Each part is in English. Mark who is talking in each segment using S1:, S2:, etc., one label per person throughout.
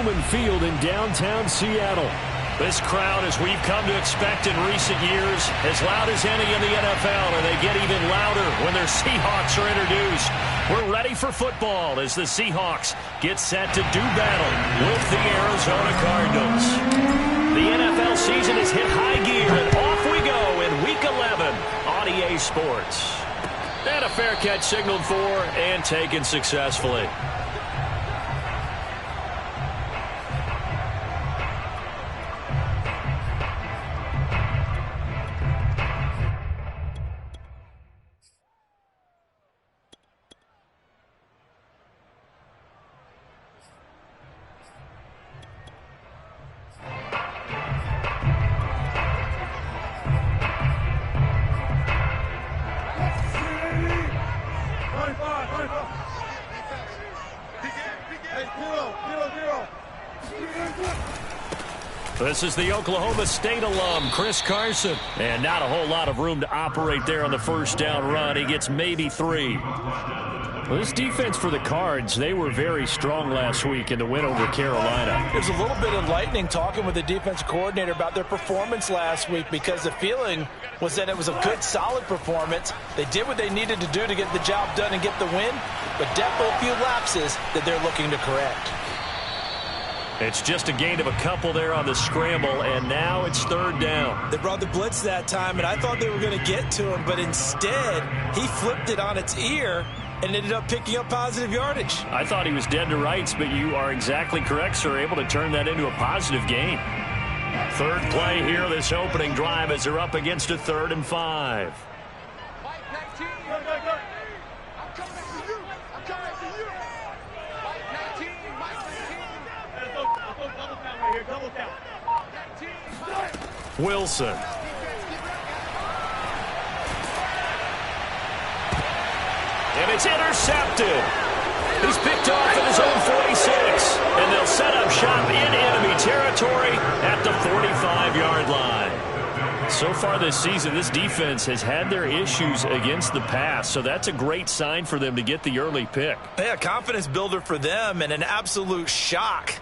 S1: Lumen Field in downtown Seattle. This crowd, as we've come to expect in recent years, as loud as any in the NFL, and they get even louder when their Seahawks are introduced. We're ready for football as the Seahawks get set to do battle with the Arizona Cardinals. The NFL season has hit high gear, and off we go in Week 11 on EA Sports. And a fair catch signaled for and taken successfully. This is the Oklahoma State alum, Chris Carson. And not a whole lot of room to operate there on the first down run. He gets maybe 3. Well, this defense for the Cards, they were very strong last week in the win over Carolina.
S2: There's a little bit enlightening talking with the defensive coordinator about their performance last week, because the feeling was that it was a good, solid performance. They did what they needed to do to get the job done and get the win, but definitely a few lapses that they're looking to correct.
S1: It's just a gain of a couple there on the scramble, and now it's 3rd down.
S2: They brought the blitz that time, and I thought they were going to get to him, but instead he flipped it on its ear and ended up picking up positive yardage.
S1: I thought he was dead to rights, but you are exactly correct, sir, able to turn that into a positive gain. 3rd play here, this opening drive, as they're up against a 3rd and 5. Wilson. And it's intercepted. He's picked off at his own 46. And they'll set up shop in enemy territory at the 45-yard line. So far this season, this defense has had their issues against the pass, so that's a great sign for them to get the early pick.
S2: Yeah, confidence builder for them, and an absolute shock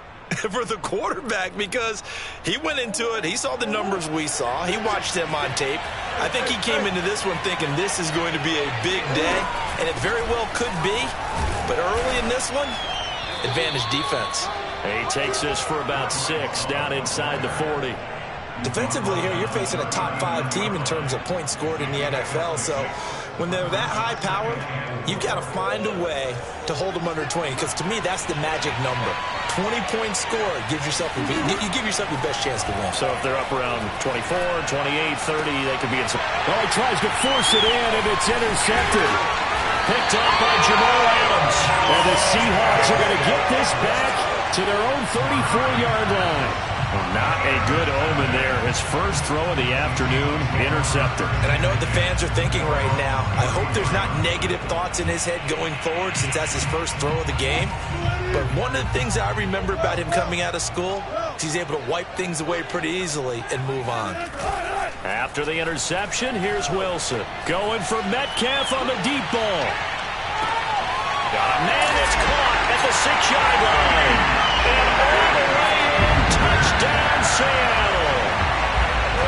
S2: for the quarterback, because he went into it, he saw the numbers we saw, he watched them on tape. I think he came into this one thinking this is going to be a big day, and it very well could be, but early in this one, advantage defense.
S1: He takes this for about 6 down inside the 40.
S2: Defensively here, you're facing a top 5 team in terms of points scored in the NFL, so when they're that high powered, you've got to find a way to hold them under 20, because to me, that's the magic number. 20 points scored gives yourself you give yourself your best chance to win.
S1: So if they're up around 24, 28, 30, they could be in some... Well, he tries to force it in, and it's intercepted. Picked up by Jamal Adams. And the Seahawks are going to get this back to their own 34-yard line. Well, not a good omen there. His first throw of the afternoon, intercepted.
S2: And I know what the fans are thinking right now. I hope there's not negative thoughts in his head going forward, since that's his first throw of the game. But one of the things I remember about him coming out of school is he's able to wipe things away pretty easily and move on.
S1: After the interception, here's Wilson. Going for Metcalf on the deep ball. Got a man that's caught at the 6-yard line. And all the way in, touchdown Seattle.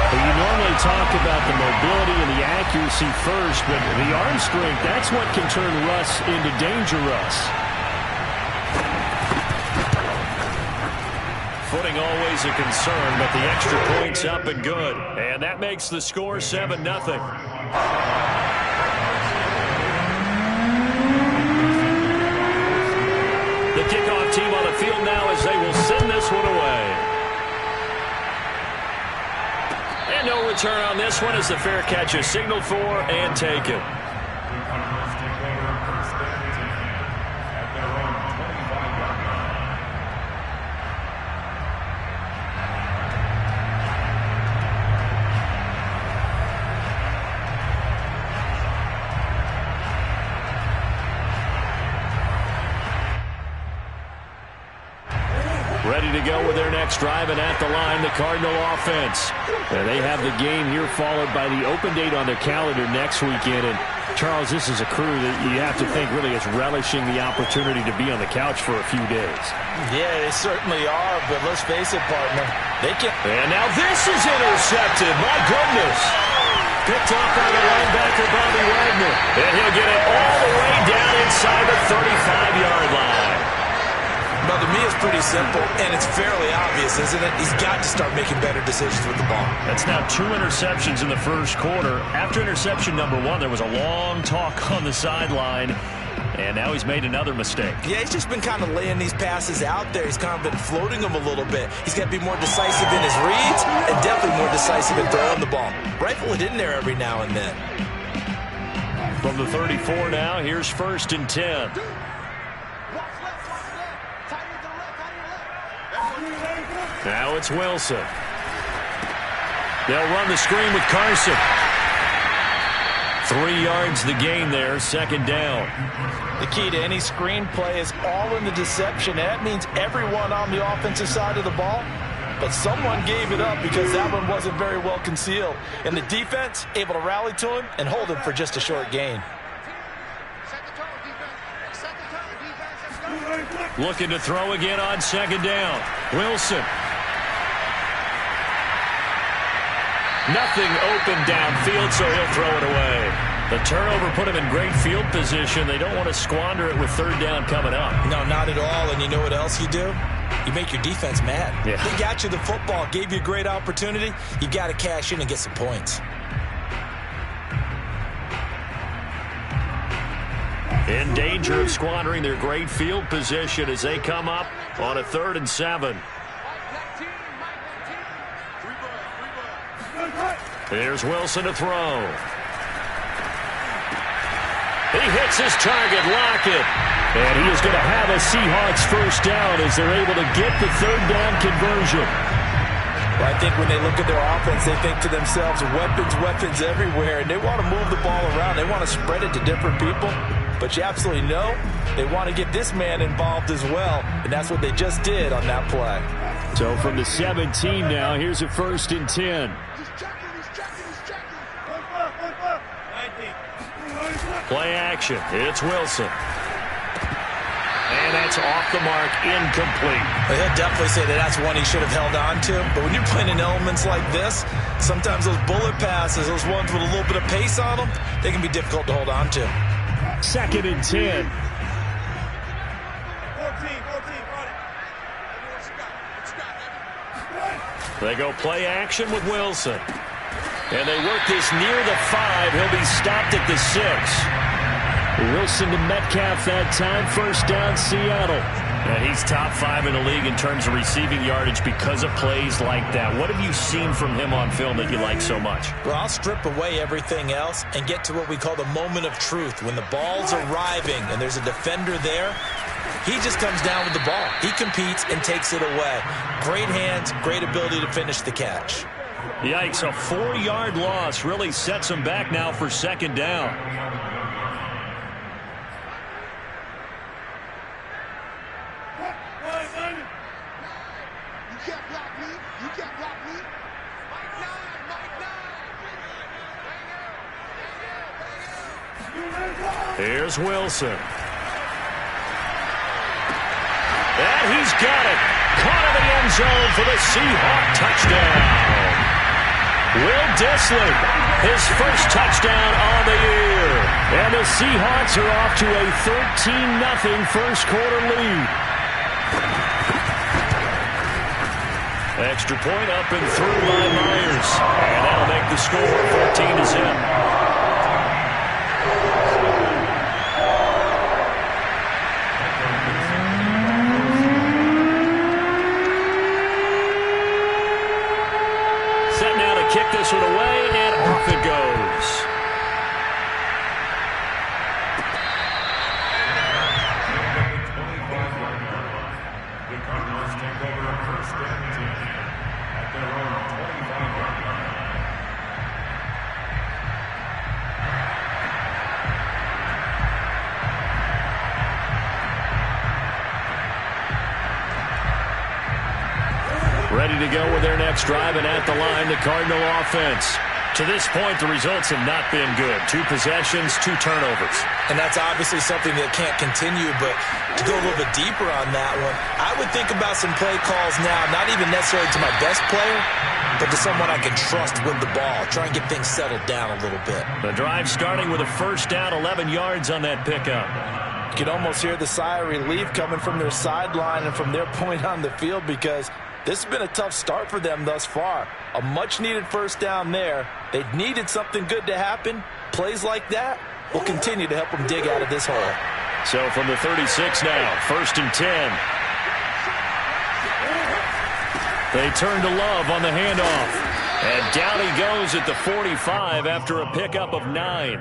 S1: Well, you normally talk about the mobility and the accuracy first, but the arm strength, that's what can turn Russ into Danger Russ. Footing always a concern, but the extra point's up and good. And that makes the score 7-0. The kickoff team on the field now as they will send this one away. And no return on this one as the fair catch is signaled for and taken. Ready to go with their next drive, and at the line, the Cardinal offense. And they have the game here followed by the open date on their calendar next weekend. And Charles, this is a crew that you have to think really is relishing the opportunity to be on the couch for a few days.
S2: Yeah, they certainly are, but let's face it, partner. They can.
S1: And now this is intercepted. My goodness. Picked off by the linebacker, Bobby Wagner. And he'll get it all the way down inside the 35-yard line.
S2: Well, to me, it's pretty simple, and it's fairly obvious, isn't it? He's got to start making better decisions with the ball.
S1: That's now 2 interceptions in the first quarter. After interception number 1, there was a long talk on the sideline, and now he's made another mistake.
S2: Yeah, he's just been kind of laying these passes out there. He's kind of been floating them a little bit. He's got to be more decisive in his reads and definitely more decisive in throwing the ball. Rifle it in there every now and then.
S1: From the 34 now, here's 1st and 10. Now it's Wilson. They'll run the screen with Carson. 3 yards the gain there, 2nd down.
S2: The key to any screen play is all in the deception. That means everyone on the offensive side of the ball, but someone gave it up because that one wasn't very well concealed. And the defense able to rally to him and hold him for just a short gain.
S1: Looking to throw again on 2nd down. Wilson. Nothing open downfield, so he'll throw it away. The turnover put him in great field position. They don't want to squander it with 3rd down coming up.
S2: No, not at all. And you know what else you do? You make your defense mad.
S1: Yeah.
S2: They got you the football, gave you a great opportunity. You got to cash in and get some points.
S1: In danger of squandering their great field position as they come up on a 3rd and 7. Here's Wilson to throw. He hits his target, Lockett. And he is going to have a Seahawks 1st down as they're able to get the 3rd down conversion.
S2: Well, I think when they look at their offense, they think to themselves, weapons everywhere, and they want to move the ball around. They want to spread it to different people. But you absolutely know they want to get this man involved as well, and that's what they just did on that play.
S1: So from the 17 now, here's a 1st and 10. Play action. It's Wilson. And that's off the mark, incomplete.
S2: Well, he'll definitely say that that's one he should have held on to. But when you're playing in elements like this, sometimes those bullet passes, those ones with a little bit of pace on them, they can be difficult to hold on to.
S1: 2nd and 10. They go play action with Wilson. And they work this near the 5. He'll be stopped at the 6. Wilson to Metcalf that time. 1st down, Seattle. And he's top 5 in the league in terms of receiving yardage because of plays like that. What have you seen from him on film that you like so much?
S2: Well, I'll strip away everything else and get to what we call the moment of truth. When the ball's arriving and there's a defender there, he just comes down with the ball. He competes and takes it away. Great hands, great ability to finish the catch.
S1: Yikes, a 4-yard loss really sets him back now for 2nd down. Here's Wilson. And he's got it. Caught in the end zone for the Seahawk touchdown. Will Dissly, his 1st touchdown on the year. And the Seahawks are off to a 13-0 first quarter lead. Extra point up and through by Myers. And that'll make the score 14-0. Kick this one away, and off it goes. The Cardinals take over 1st and 10 at their own 25-yard line. Ready to go with their next drive, and at the line, the Cardinal offense. To this point, the results have not been good. 2 possessions, 2 turnovers.
S2: And that's obviously something that can't continue, but to go a little bit deeper on that one, I would think about some play calls now, not even necessarily to my best player, but to someone I can trust with the ball. Try and get things settled down a little bit.
S1: The drive starting with a first down, 11 yards on that pickup.
S2: You can almost hear the sigh of relief coming from their sideline and from their point on the field, because this has been a tough start for them thus far. A much-needed first down there. They've needed something good to happen. Plays like that will continue to help them dig out of this hole.
S1: So from the 36 now, 1st and 10. They turn to Love on the handoff. And down he goes at the 45 after a pickup of 9.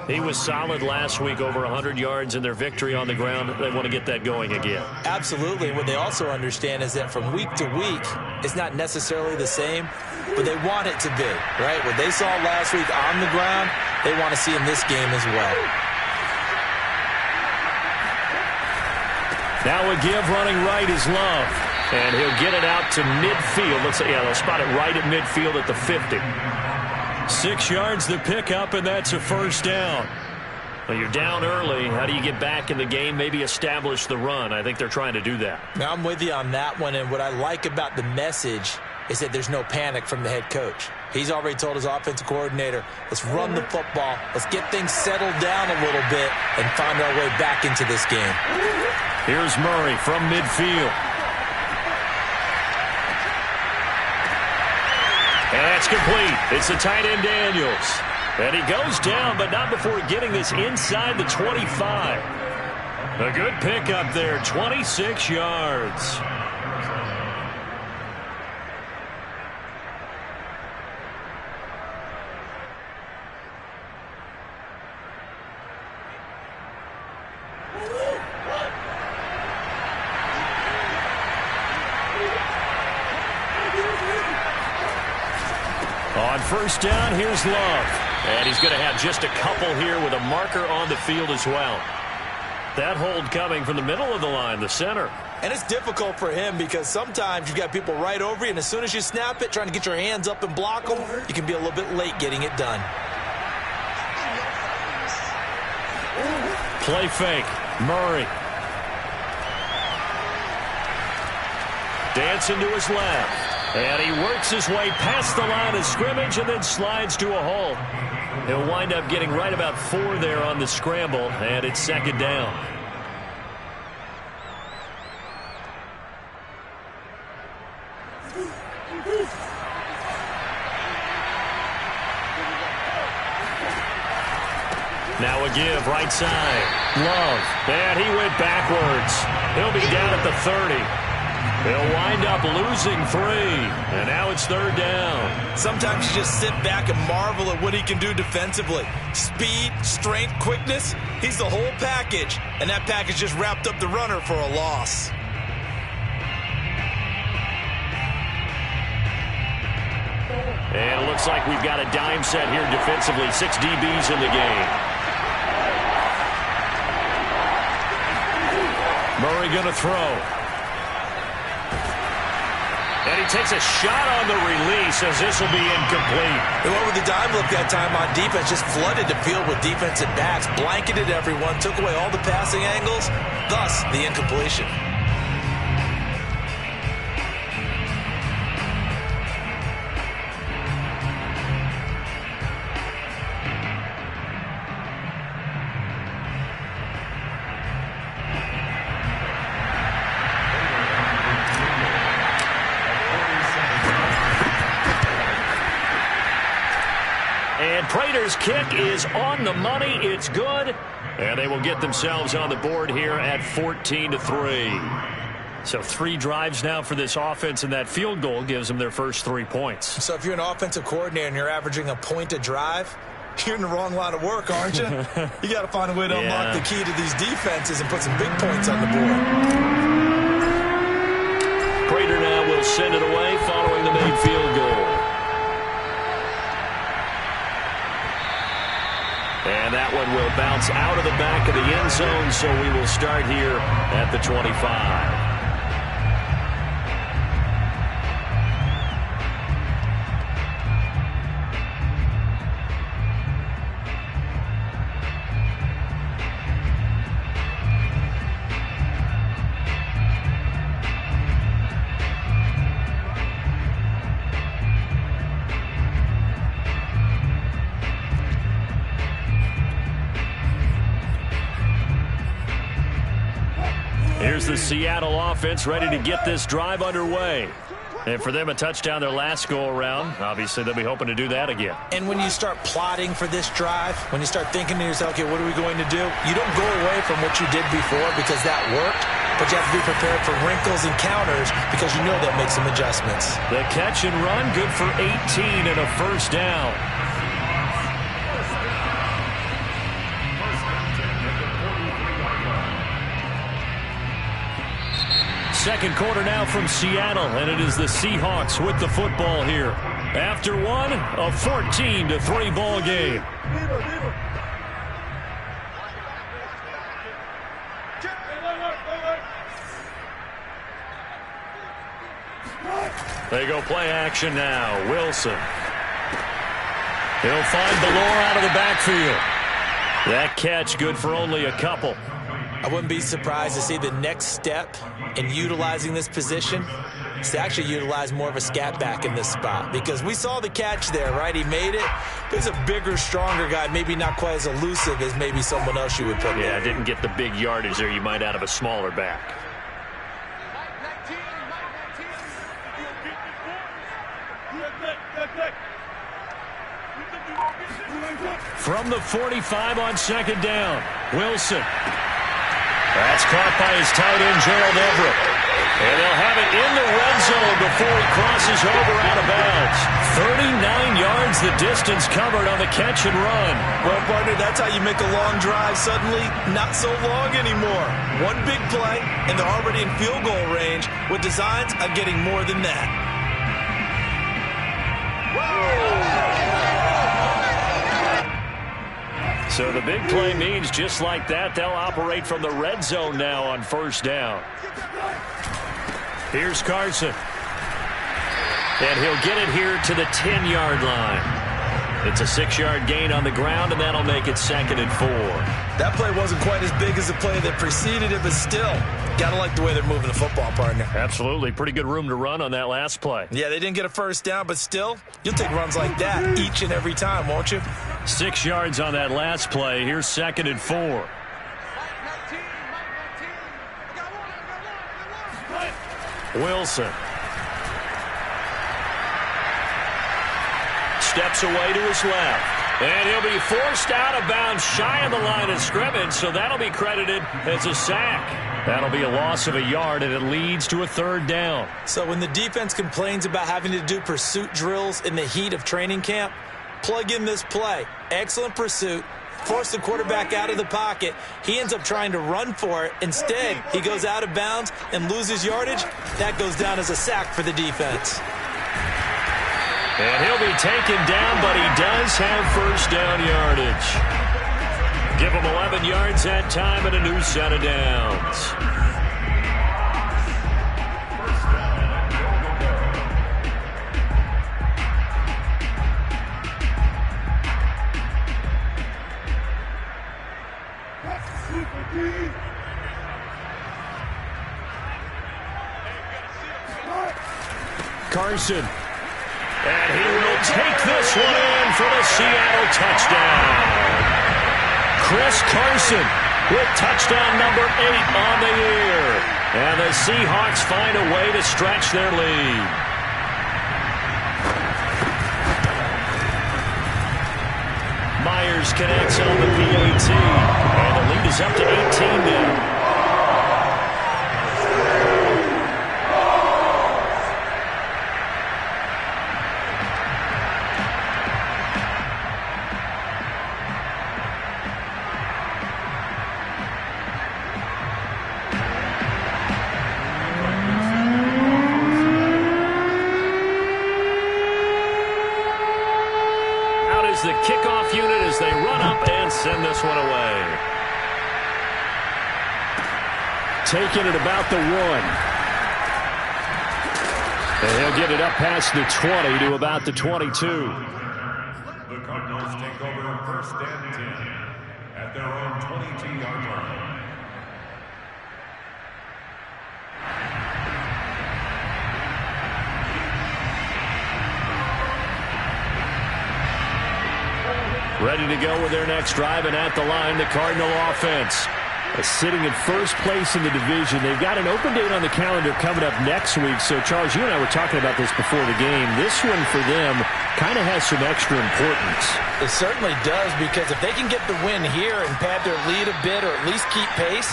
S1: He was solid last week, over 100 yards in their victory on the ground. They want to get that going again.
S2: Absolutely. What they also understand is that from week to week, it's not necessarily the same, but they want it to be, right? What they saw last week on the ground, they want to see in this game as well.
S1: Now a give running right is Love. And he'll get it out to midfield. They'll spot it right at midfield at the 50. 6 yards the pickup, and that's a first down. Well, you're down early. How do you get back in the game, maybe establish the run? I think they're trying to do that.
S2: Now, I'm with you on that one, and what I like about the message is that there's no panic from the head coach. He's already told his offensive coordinator, let's run the football, let's get things settled down a little bit and find our way back into this game.
S1: Here's Murray from midfield. And that's complete. It's the tight end Daniels. And he goes down, but not before getting this inside the 25. A good pickup there, 26 yards. On first down, here's Love. And he's going to have just a couple here with a marker on the field as well. That hold coming from the middle of the line, the center.
S2: And it's difficult for him because sometimes you've got people right over you, and as soon as you snap it, trying to get your hands up and block them, you can be a little bit late getting it done.
S1: Play fake. Murray. Dancing to his left. And he works his way past the line of scrimmage and then slides to a hole. He'll wind up getting right about 4 there on the scramble, and it's second down. Now a give, right side. Love. And he went backwards. He'll be down at the 30. They'll wind up losing 3, and now it's third down.
S2: Sometimes you just sit back and marvel at what he can do defensively. Speed, strength, quickness, he's the whole package, and that package just wrapped up the runner for a loss.
S1: And it looks like we've got a dime set here defensively. 6 DBs in the game. Murray going to throw. And he takes a shot on the release as this will be incomplete.
S2: They went with the dime look that time on defense, just flooded the field with defensive backs, blanketed everyone, took away all the passing angles, thus the incompletion.
S1: Prater's kick is on the money. It's good. And they will get themselves on the board here at 14-3. So 3 drives now for this offense, and that field goal gives them their first 3 points.
S2: So if you're an offensive coordinator and you're averaging a point a drive, you're in the wrong line of work, aren't you? You got to find a way to unlock the key to these defenses and put some big points on the board.
S1: Prater now will send it away following the made field goal. And that one will bounce out of the back of the end zone, so we will start here at the 25. the Seattle offense ready to get this drive underway. And for them, a touchdown their last go-around. Obviously, they'll be hoping to do that again.
S2: And when you start plotting for this drive, when you start thinking to yourself, okay, what are we going to do? You don't go away from what you did before because that worked, but you have to be prepared for wrinkles and counters because you know they'll make some adjustments.
S1: The catch and run, good for 18 and a first down. Second quarter now from Seattle, and it is the Seahawks with the football here. After one, a 14-3 ball game. They go play action now. Wilson. He'll find Ballore out of the backfield. That catch good for only a couple.
S2: I wouldn't be surprised to see the next step in utilizing this position is to actually utilize more of a scat back in this spot, because we saw the catch there, right? He made it, but he's a bigger, stronger guy, maybe not quite as elusive as maybe someone else you would put there.
S1: Yeah, didn't get the big yardage there you might out of a smaller back. From the 45 on second down, Wilson. That's caught by his tight end, Gerald Everett. And they'll have it in the red zone before he crosses over out of bounds. 39 yards the distance covered on the catch and run.
S2: Well, partner, that's how you make a long drive suddenly not so long anymore. One big play, and they're already in field goal range with designs of getting more than that.
S1: So the big play means just like that, they'll operate from the red zone now on first down. Here's Carson. And he'll get it here to the 10-yard line. It's a 6-yard gain on the ground, and that'll make it 2nd and 4.
S2: That play wasn't quite as big as the play that preceded it, but still, gotta like the way they're moving the football, partner.
S1: Absolutely. Pretty good room to run on that last play.
S2: Yeah, they didn't get a first down, but still, you'll take runs like that each and every time, won't you?
S1: 6 yards on that last play. Here's 2nd and 4. Wilson. Steps away to his left. And he'll be forced out of bounds shy of the line of scrimmage, so that'll be credited as a sack. That'll be a loss of a yard, and it leads to a 3rd down.
S2: So when the defense complains about having to do pursuit drills in the heat of training camp, plug in this play. Excellent pursuit. Force the quarterback out of the pocket. He ends up trying to run for it. Instead, he goes out of bounds and loses yardage. That goes down as a sack for the defense.
S1: And he'll be taken down, but he does have first down yardage. Give him 11 yards that time and a new set of downs. Carson. And he will take this one in for the Seattle touchdown. Chris Carson with touchdown number 8 on the year. And the Seahawks find a way to stretch their lead. Myers connects on the PAT. And the lead is up to 18 now. The kickoff unit as they run up and send this one away. Taking it about the 1. And he'll get it up past the 20 to about the 22.
S3: The Cardinals take over 1st and 10 at their own 22-yard line. Ready to go with their next drive, and at the line, the Cardinal offense.
S1: Sitting in first place in the division. They've got an open date on the calendar coming up next week. So, Charles, you and I were talking about this before the game. This one for them kind of has some extra importance.
S2: It certainly does, because if they can get the win here and pad their lead a bit or at least keep pace,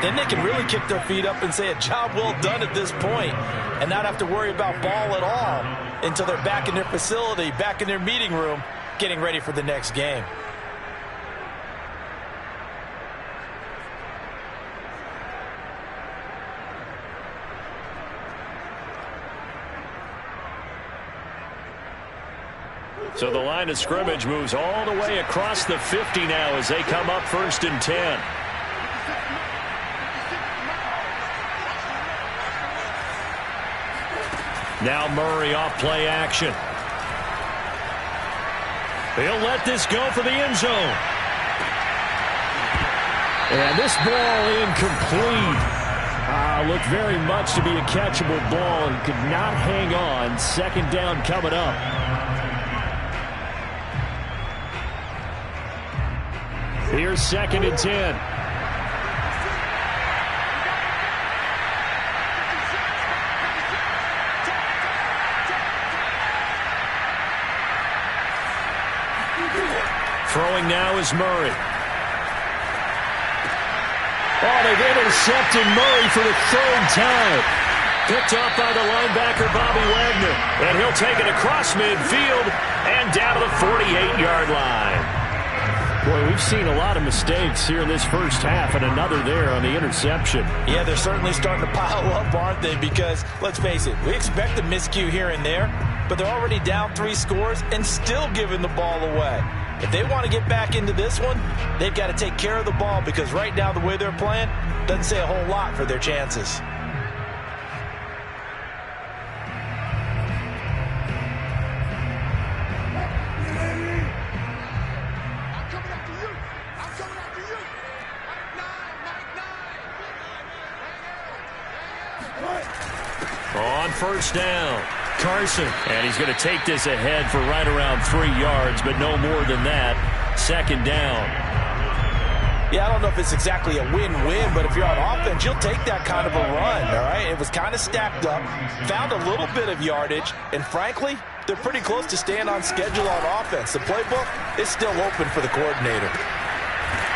S2: then they can really kick their feet up and say a job well done at this point and not have to worry about ball at all until they're back in their facility, back in their meeting room, getting ready for the next game.
S1: So the line of scrimmage moves all the way across the 50 now as they come up 1st and 10. Now Murray off play action. He'll let this go for the end zone. And this ball incomplete. Looked very much to be a catchable ball and could not hang on. 2nd down coming up. Here's 2nd and 10. Throwing now is Murray. Oh, they've intercepted Murray for the 3rd time. Picked up by the linebacker, Bobby Wagner. And he'll take it across midfield and down to the 48-yard line. Boy, we've seen a lot of mistakes here in this first half, and another there on the interception.
S2: Yeah, they're certainly starting to pile up, aren't they? Because, let's face it, we expect a miscue here and there, but they're already down 3 scores and still giving the ball away. If they want to get back into this one, they've got to take care of the ball, because right now the way they're playing doesn't say a whole lot for their chances.
S1: On 1st down, Carson. And he's going to take this ahead for right around 3 yards, but no more than that. 2nd down.
S2: Yeah, I don't know if it's exactly a win-win, but if you're on offense, you'll take that kind of a run, all right? It was kind of stacked up, found a little bit of yardage, and frankly, they're pretty close to staying on schedule on offense. The playbook is still open for the coordinator.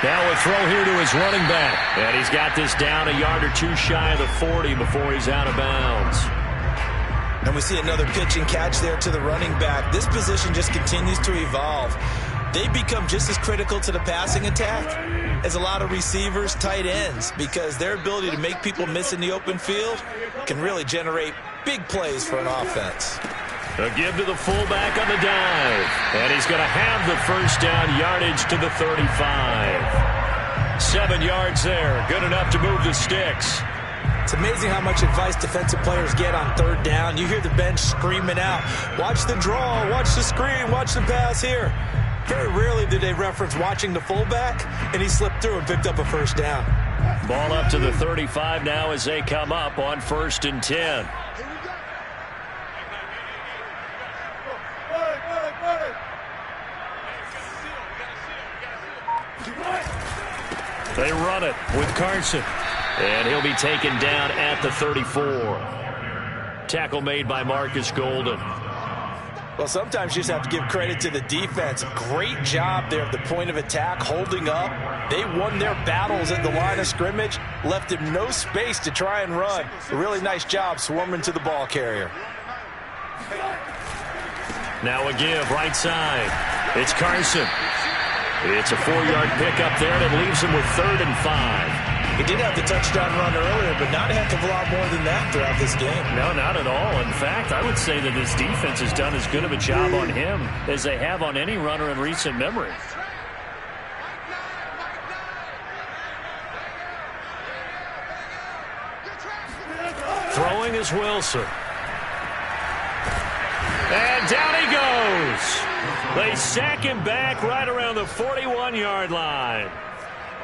S1: Now a throw here to his running back. And he's got this down a yard or two shy of the 40 before he's out of bounds.
S2: And we see another pitch and catch there to the running back. This position just continues to evolve. They become just as critical to the passing attack as a lot of receivers, tight ends, because their ability to make people miss in the open field can really generate big plays for an offense.
S1: A give to the fullback on the dive. And he's going to have the 1st down yardage to the 35. 7 yards there. Good enough to move the sticks.
S2: It's amazing how much advice defensive players get on 3rd down. You hear the bench screaming out, watch the draw, watch the screen, watch the pass here. Very rarely do they reference watching the fullback, and he slipped through and picked up a 1st down.
S1: Ball up to the 35 now as they come up on 1st and 10. They run it with Carson. And he'll be taken down at the 34. Tackle made by Marcus Golden.
S2: Well, sometimes you just have to give credit to the defense. Great job there at the point of attack, holding up. They won their battles at the line of scrimmage, left him no space to try and run. A really nice job swarming to the ball carrier.
S1: Now a give, right side. It's Carson. It's a 4-yard pickup there, and it leaves him with 3rd and 5.
S2: He did have the touchdown run earlier, but not a heck of a lot more than that throughout this game.
S1: No, not at all. In fact, I would say that this defense has done as good of a job on him as they have on any runner in recent memory. Throwing is Wilson. And down he goes. They sack him back right around the 41-yard line.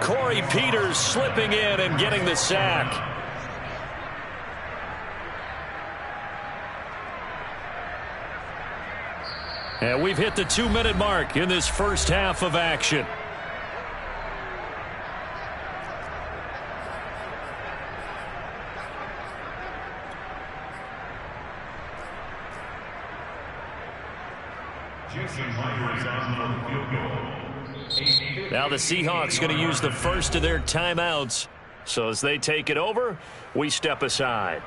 S1: Corey Peters slipping in and getting the sack. And we've hit the 2-minute mark in this first half of action.
S3: Jason Myers on for the field goal.
S1: Now the Seahawks going to use the first of their timeouts. So as they take it over, we step aside.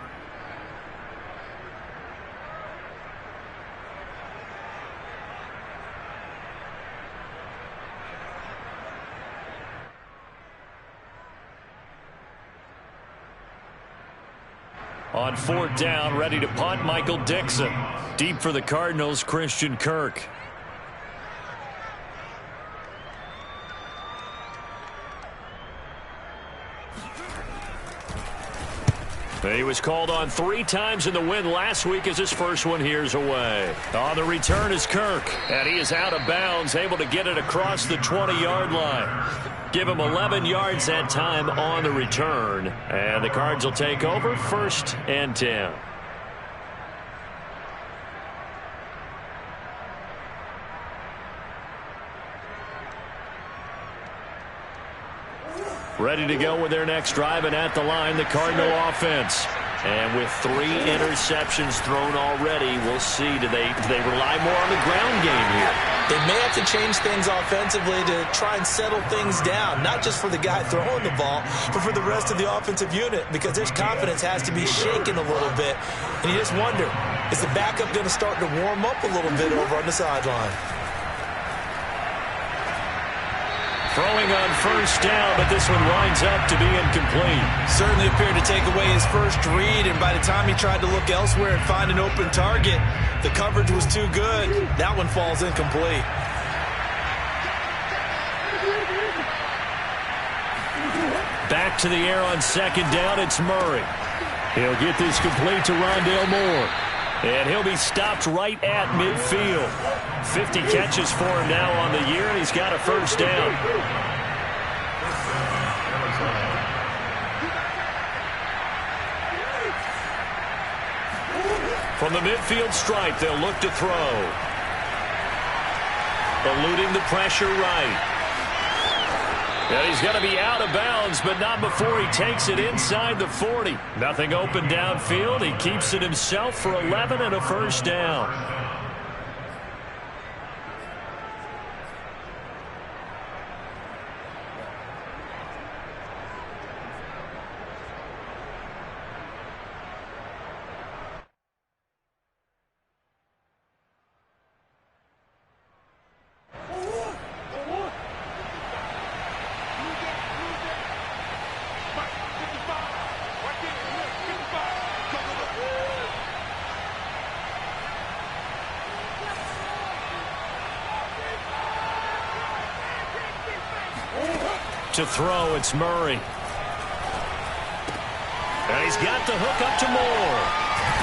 S1: On fourth down, ready to punt, Michael Dixon. Deep for the Cardinals, Christian Kirk. He was called on 3 times in the win last week as his first one here's away. On the return is Kirk, and he is out of bounds, able to get it across the 20-yard line. Give him 11 yards that time on the return, and the Cards will take over 1st and 10. Ready to go with their next drive, and at the line, the Cardinal offense. And with 3 interceptions thrown already, we'll see. Do they rely more on the ground game here?
S2: They may have to change things offensively to try and settle things down, not just for the guy throwing the ball, but for the rest of the offensive unit, because their confidence has to be shaken a little bit. And you just wonder, is the backup going to start to warm up a little bit over on the sideline?
S1: Throwing on first down, but this one winds up to be incomplete.
S2: Certainly appeared to take away his first read, and by the time he tried to look elsewhere and find an open target, the coverage was too good. That one falls incomplete.
S1: Back to the air on second down, it's Murray. He'll get this complete to Rondale Moore. And he'll be stopped right at midfield. 50 catches for him now on the year, and he's got a first down. From the midfield stripe, they'll look to throw. Eluding the pressure right. And he's going to be out of bounds, but not before he takes it inside the 40. Nothing open downfield. He keeps it himself for 11 and a first down. To throw, it's Murray. And he's got the hook up to Moore.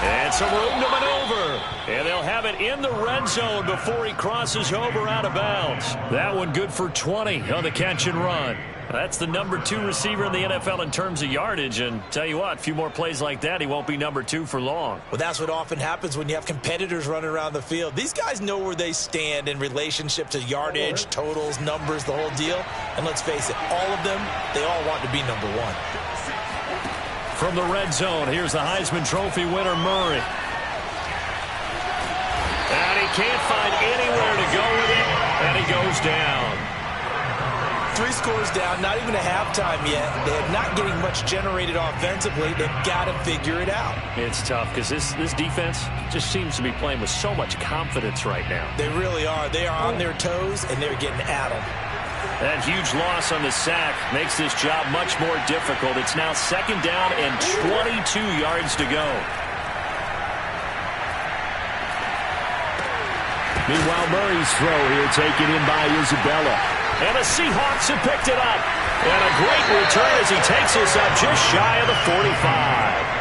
S1: And some room to maneuver. And they'll have it in the red zone before he crosses over out of bounds. That one good for 20 on the catch and run. That's the number 2 receiver in the NFL in terms of yardage. And tell you what, a few more plays like that, he won't be number 2 for long.
S2: Well, that's what often happens when you have competitors running around the field. These guys know where they stand in relationship to yardage, totals, numbers, the whole deal. And let's face it, all of them, they all want to be number 1.
S1: From the red zone, here's the Heisman Trophy winner, Murray. And he can't find anywhere to go with it, and he goes down.
S2: 3 scores down, not even a halftime yet. They're not getting much generated offensively. They've got to figure it out.
S1: It's tough because this defense just seems to be playing with so much confidence right now.
S2: They really are. They are on their toes, and they're getting at them.
S1: That huge loss on the sack makes this job much more difficult. It's now 2nd down and 22 yards to go. Meanwhile, Murray's throw here taken in by Isabella. And the Seahawks have picked it up. And a great return as he takes us up just shy of the 45.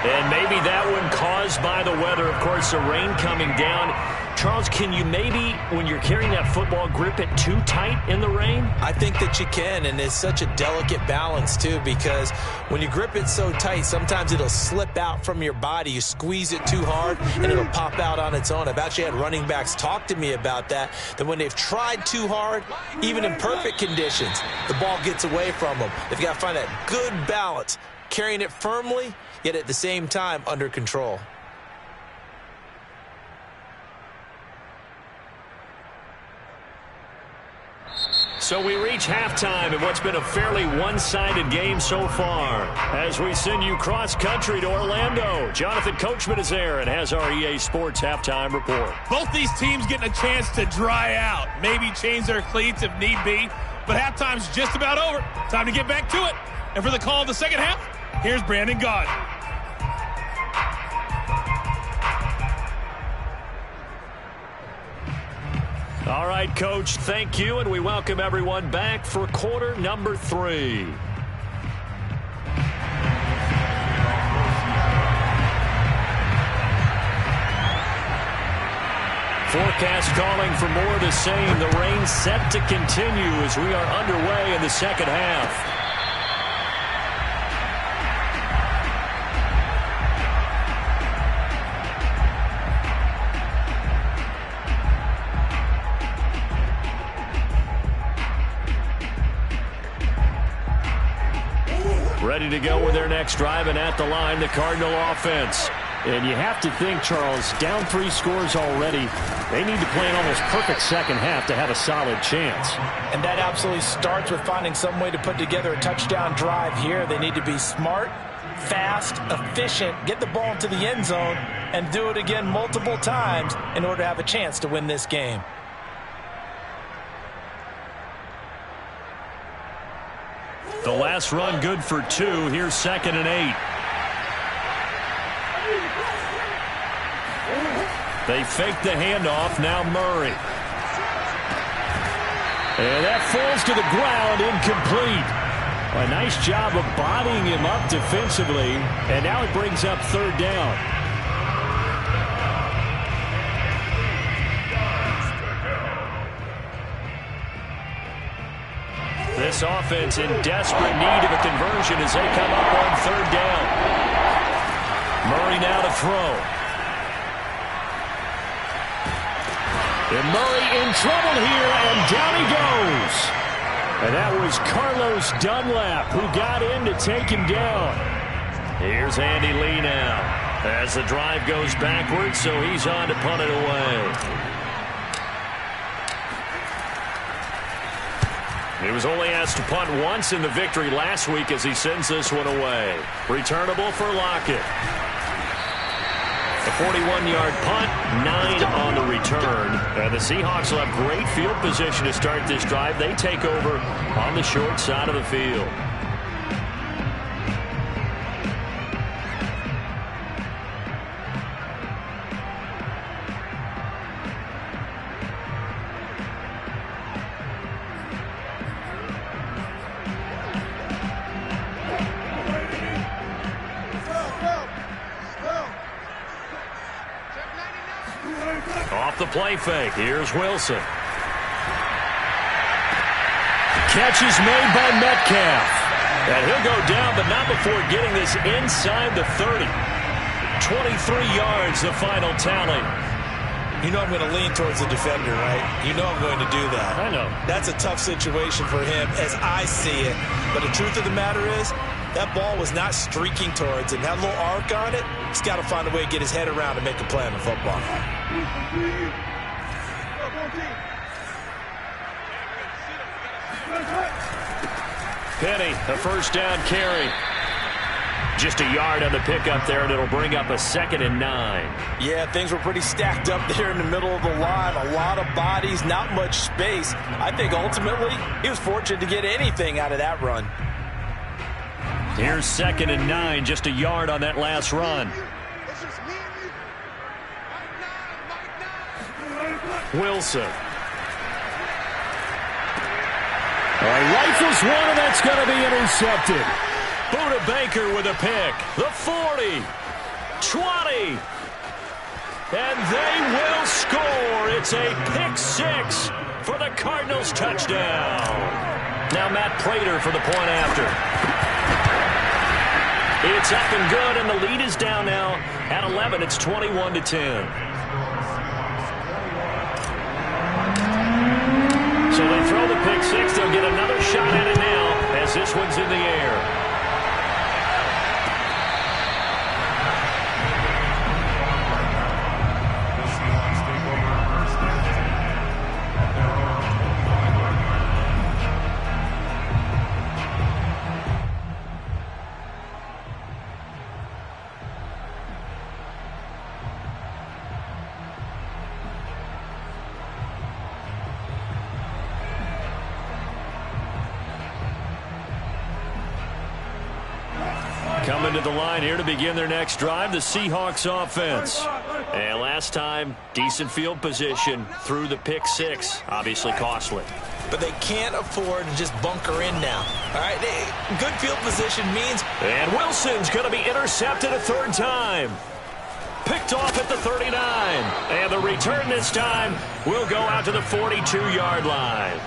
S1: And maybe that one caused by the weather. Of course, the rain coming down. Charles, can you maybe, when you're carrying that football, grip it too tight in the rain?
S2: I think that you can, and it's such a delicate balance, too, because when you grip it so tight, sometimes it'll slip out from your body. You squeeze it too hard, and it'll pop out on its own. I've actually had running backs talk to me about that when they've tried too hard, even in perfect conditions, the ball gets away from them. They've got to find that good balance, carrying it firmly, yet at the same time under control.
S1: So we reach halftime in what's been a fairly one-sided game so far. As we send you cross-country to Orlando, Jonathan Coachman is there and has our EA Sports halftime report.
S4: Both these teams getting a chance to dry out, maybe change their cleats if need be, but halftime's just about over. Time to get back to it. And for the call of the second half, here's Brandon Gaudin.
S1: All right, Coach, thank you, and we welcome everyone back for quarter number 3. Forecast calling for more of the same. The rain set to continue as we are underway in the second half. Ready to go with their next drive, and at the line, the Cardinal offense.
S5: And you have to think, Charles, down 3 scores already. They need to play an almost perfect second half to have a solid chance.
S2: And that absolutely starts with finding some way to put together a touchdown drive here. They need to be smart, fast, efficient, get the ball into the end zone, and do it again multiple times in order to have a chance to win this game.
S1: The last run good for 2. Here's 2nd and 8. They fake the handoff. Now Murray. And that falls to the ground, incomplete. A nice job of bodying him up defensively. And now it brings up 3rd down. This offense in desperate need of a conversion as they come up on 3rd down. Murray now to throw. And Murray in trouble here, and down he goes. And that was Carlos Dunlap who got in to take him down. Here's Andy Lee now as the drive goes backwards, so he's on to punt it away. He was only asked to punt once in the victory last week as he sends this one away. Returnable for Lockett. A 41-yard punt, 9 on the return. And the Seahawks will have great field position to start this drive. They take over on the short side of the field. Off the play fake. Here's Wilson. Catch is made by Metcalf. And he'll go down, but not before getting this inside the 30. 23 yards, the final tally.
S2: You know I'm going to lean towards the defender, right? You know I'm going to do that.
S1: I know.
S2: That's a tough situation for him as I see it. But the truth of the matter is, that ball was not streaking towards him. That little arc on it, he's got to find a way to get his head around and make a play on the football.
S1: Penny, a 1st down carry. Just a yard on the pickup there, and it'll bring up a 2nd and 9.
S2: Yeah, things were pretty stacked up there in the middle of the line. A lot of bodies, not much space. I think ultimately he was fortunate to get anything out of that run.
S1: Here's 2nd and 9, just a yard on that last run. Wilson. Rifles one, and that's going to be intercepted. Buda Baker with a pick. The 40. 20. And they will score. It's a pick 6 for the Cardinals touchdown. Now Matt Prater for the point after. It's up and good, and the lead is down now at 11. It's 21-10. So they throw the pick 6. They'll get another shot at it now as this one's in the air. to the line here to begin their next drive, the Seahawks offense. And last time, decent field position through the pick six. Obviously costly.
S2: But they can't afford to just bunker in now. All right, good field position means...
S1: And Wilson's going to be intercepted a third time. Picked off at the 39. And the return this time will go out to the 42-yard line.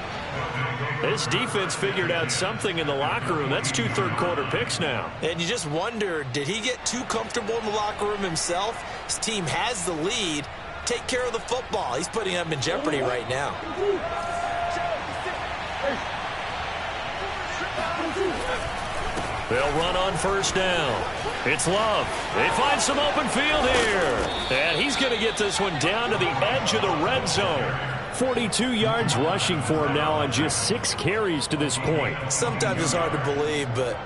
S1: This defense figured out something in the locker room. That's 2 third-quarter picks now.
S2: And you just wonder, did he get too comfortable in the locker room himself? His team has the lead. Take care of the football. He's putting them in jeopardy right now.
S1: They'll run on first down. It's Love. They find some open field here. And he's going to get this one down to the edge of the red zone. 42 yards rushing for him now on just 6 carries to this point.
S2: Sometimes it's hard to believe, but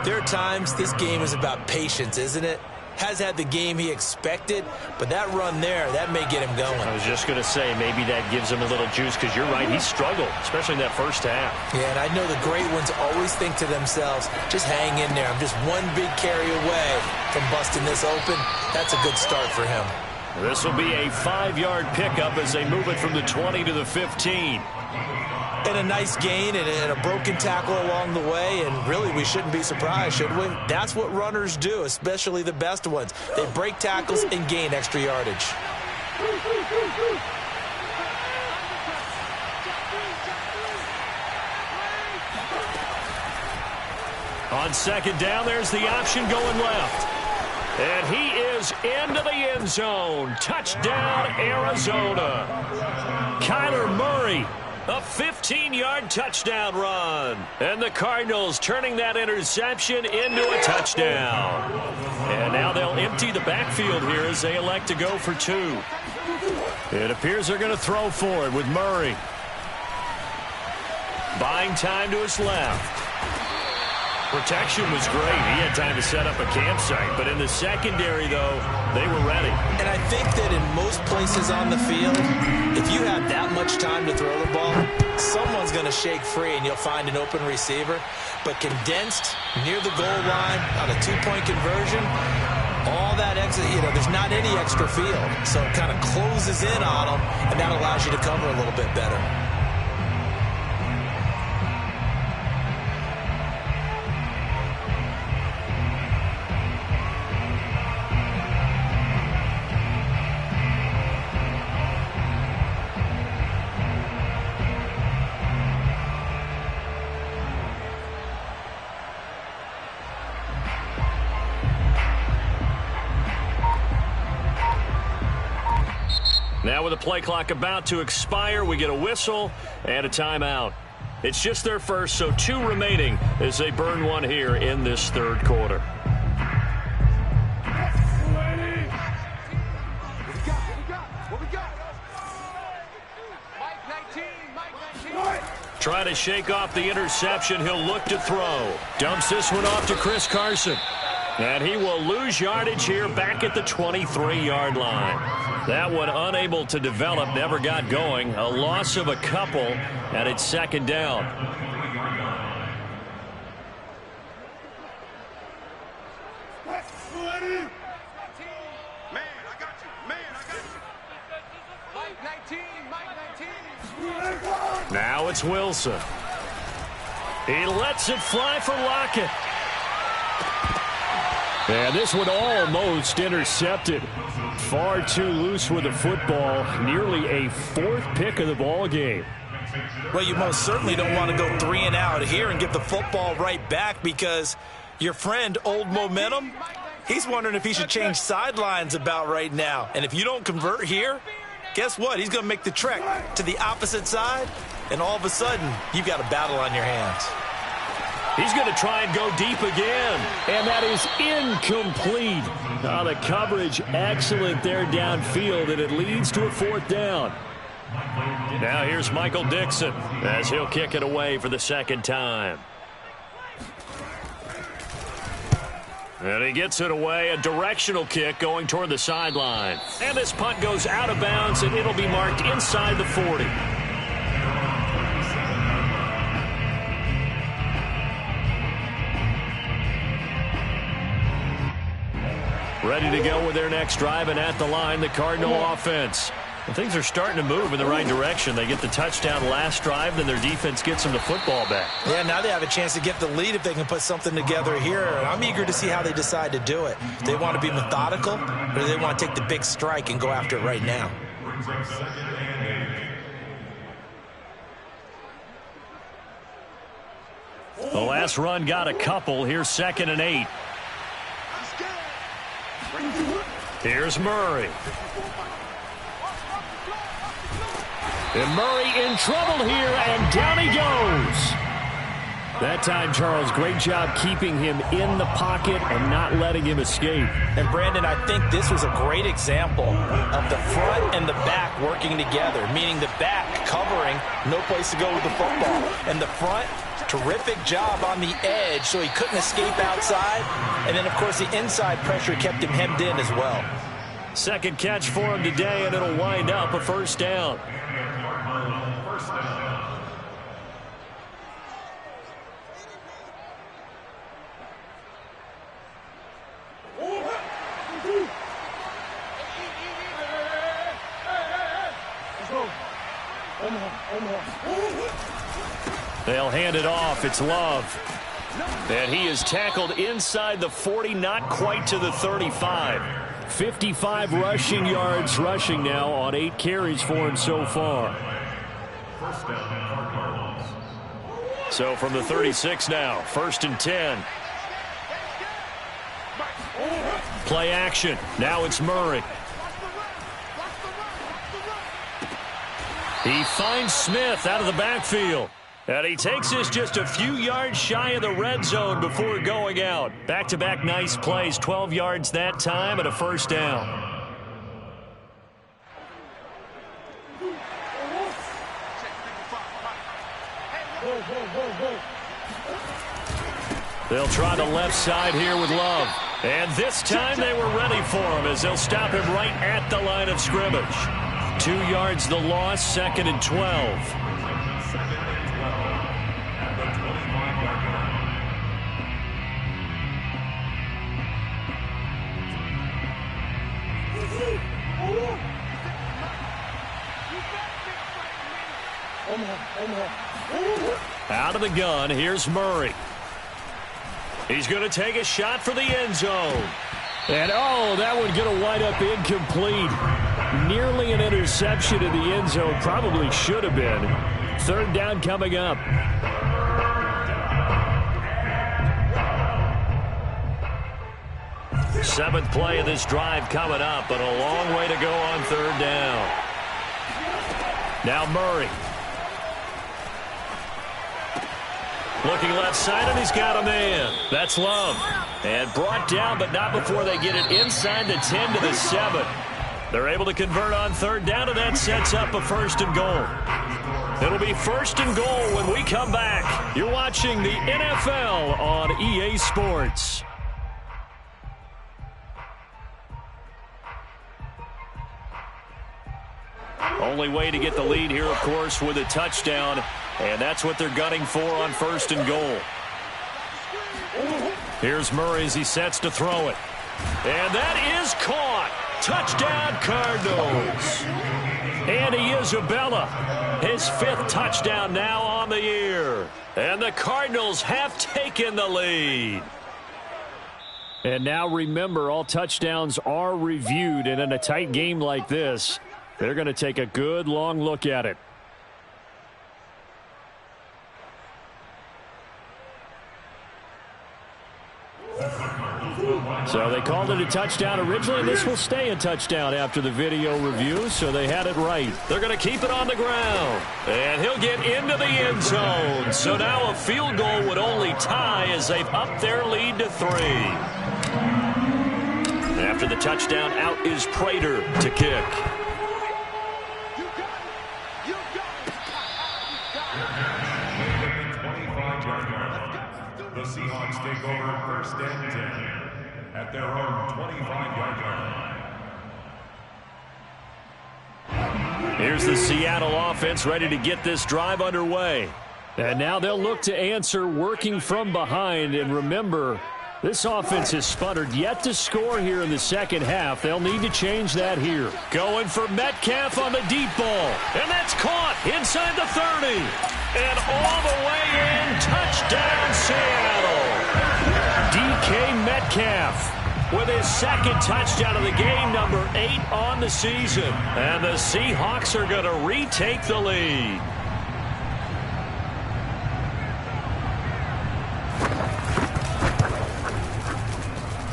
S2: there are times this game is about patience, isn't it? Has had the game he expected, but that run there, that may get him going.
S1: I was just going to say, maybe that gives him a little juice, because you're right, he struggled, especially in that first half.
S2: Yeah, and I know the great ones always think to themselves, just hang in there. I'm just one big carry away from busting this open. That's a good start for him.
S1: This will be a 5-yard pickup as they move it from the 20 to the 15.
S2: And a nice gain and a broken tackle along the way, and really we shouldn't be surprised, should we? That's what runners do, especially the best ones. They break tackles and gain extra yardage.
S1: On second down, there's the option going left. And he is into the end zone. Touchdown, Arizona. Kyler Murray. A 15-yard touchdown run. And the Cardinals turning that interception into a touchdown. And now they'll empty the backfield here as they elect to go for 2. It appears they're going to throw for it with Murray. Buying time to his left. Protection was great. He had time to set up a campsite. But in the secondary, though, they were ready.
S2: And I think that in most places on the field, if you have that much time to throw the ball, someone's going to shake free and you'll find an open receiver. But condensed near the goal line on a 2-point conversion, all that extra, there's not any extra field. So it kind of closes in on them, and that allows you to cover a little bit better.
S1: Now with the play clock about to expire, we get a whistle and a timeout. It's just their first, so 2 remaining as they burn one here in this third quarter. Trying to shake off the interception. He'll look to throw. Dumps this one off to Chris Carson. And he will lose yardage here back at the 23-yard line. That one unable to develop, never got going. A loss of a couple, and it's second down. Now it's Wilson. He lets it fly for Lockett. And this one almost intercepted. Far too loose with the football. Nearly a 4th pick of the ball game.
S2: Well, you most certainly don't want to go 3 and out here and give the football right back, because your friend, Old Momentum, he's wondering if he should change sidelines about right now. And if you don't convert here, guess what? He's going to make the trek to the opposite side, and all of a sudden, you've got a battle on your hands.
S1: He's going to try and go deep again. And that is incomplete. The coverage excellent there downfield, and it leads to a 4th down. Now here's Michael Dixon as he'll kick it away for the second time. And he gets it away, a directional kick going toward the sideline. And this punt goes out of bounds, and it'll be marked inside the 40. Ready to go with their next drive, and at the line, the Cardinal offense. Well, things are starting to move in the right direction. They get the touchdown last drive, then their defense gets them the football back.
S2: Yeah, now they have a chance to get the lead if they can put something together here. And I'm eager to see how they decide to do it. Do they want to be methodical, or do they want to take the big strike and go after it right now?
S1: The last run got a couple. Here's 2nd and 8. Here's Murray. And Murray in trouble here, and down he goes. That time, Charles, great job keeping him in the pocket and not letting him escape.
S2: And, Brandon, I think this was a great example of the front and the back working together, meaning the back covering, no place to go with the football. And the front, terrific job on the edge so he couldn't escape outside. And then, of course, the inside pressure kept him hemmed in as well.
S1: Second catch for him today, and it'll wind up a first down. They'll hand it off. It's Love. And he is tackled inside the 40, not quite to the 35. 55 rushing yards rushing now on 8 carries for him so far. So from the 36 now, 1st and 10. Play action. Now it's Murray. He finds Smith out of the backfield. And he takes this just a few yards shy of the red zone before going out. Back-to-back nice plays, 12 yards that time and a first down. They'll try the left side here with Love. And this time they were ready for him as they'll stop him right at the line of scrimmage. 2 yards the loss, 2nd and 12. Out of the gun, here's Murray. He's going to take a shot for the end zone. And, oh, that one going to wind up incomplete. Nearly an interception in the end zone. Probably should have been. 3rd down coming up. Seventh play of this drive coming up, but a long way to go on 3rd down. Now Murray. Looking left side, and he's got a man. That's Love. And brought down, but not before they get it inside the 10 to the 7. They're able to convert on 3rd down, and that sets up a 1st and goal. It'll be 1st and goal when we come back. You're watching the NFL on EA Sports. Only way to get the lead here, of course, with a touchdown. And that's what they're gunning for on 1st and goal. Here's Murray as he sets to throw it. And that is caught. Touchdown, Cardinals. Andy Isabella, his 5th touchdown now on the year. And the Cardinals have taken the lead. And now remember, all touchdowns are reviewed. And in a tight game like this, they're going to take a good long look at it. So they called it a touchdown originally. This will stay a touchdown after the video review, so they had it right. They're going to keep it on the ground. And he'll get into the end zone. So now a field goal would only tie as they've upped their lead to 3. After the touchdown, out is Prater to kick.
S3: The Seahawks take over 1st and 10 at their own 25-yard line.
S1: Here's the Seattle offense ready to get this drive underway. And now they'll look to answer working from behind. And remember,
S5: This offense has sputtered yet to score here in the second half. They'll need to change that here. Going for Metcalf on the deep ball. And that's caught inside the 30. And all the way in. Touchdown, Seattle. DK Metcalf with his second touchdown of the game, number 8 on the season. And the Seahawks are going to retake the lead.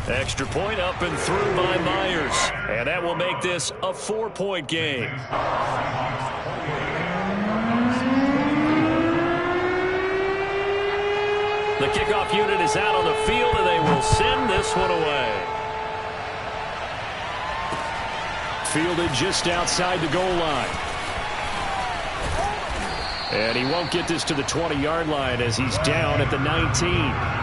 S5: Extra point up and through by Myers. And that will make this a 4-point game. The kickoff unit is out on the field, and they will send this one away. Fielded just outside the goal line. And he won't get this to the 20-yard line as he's down at the 19.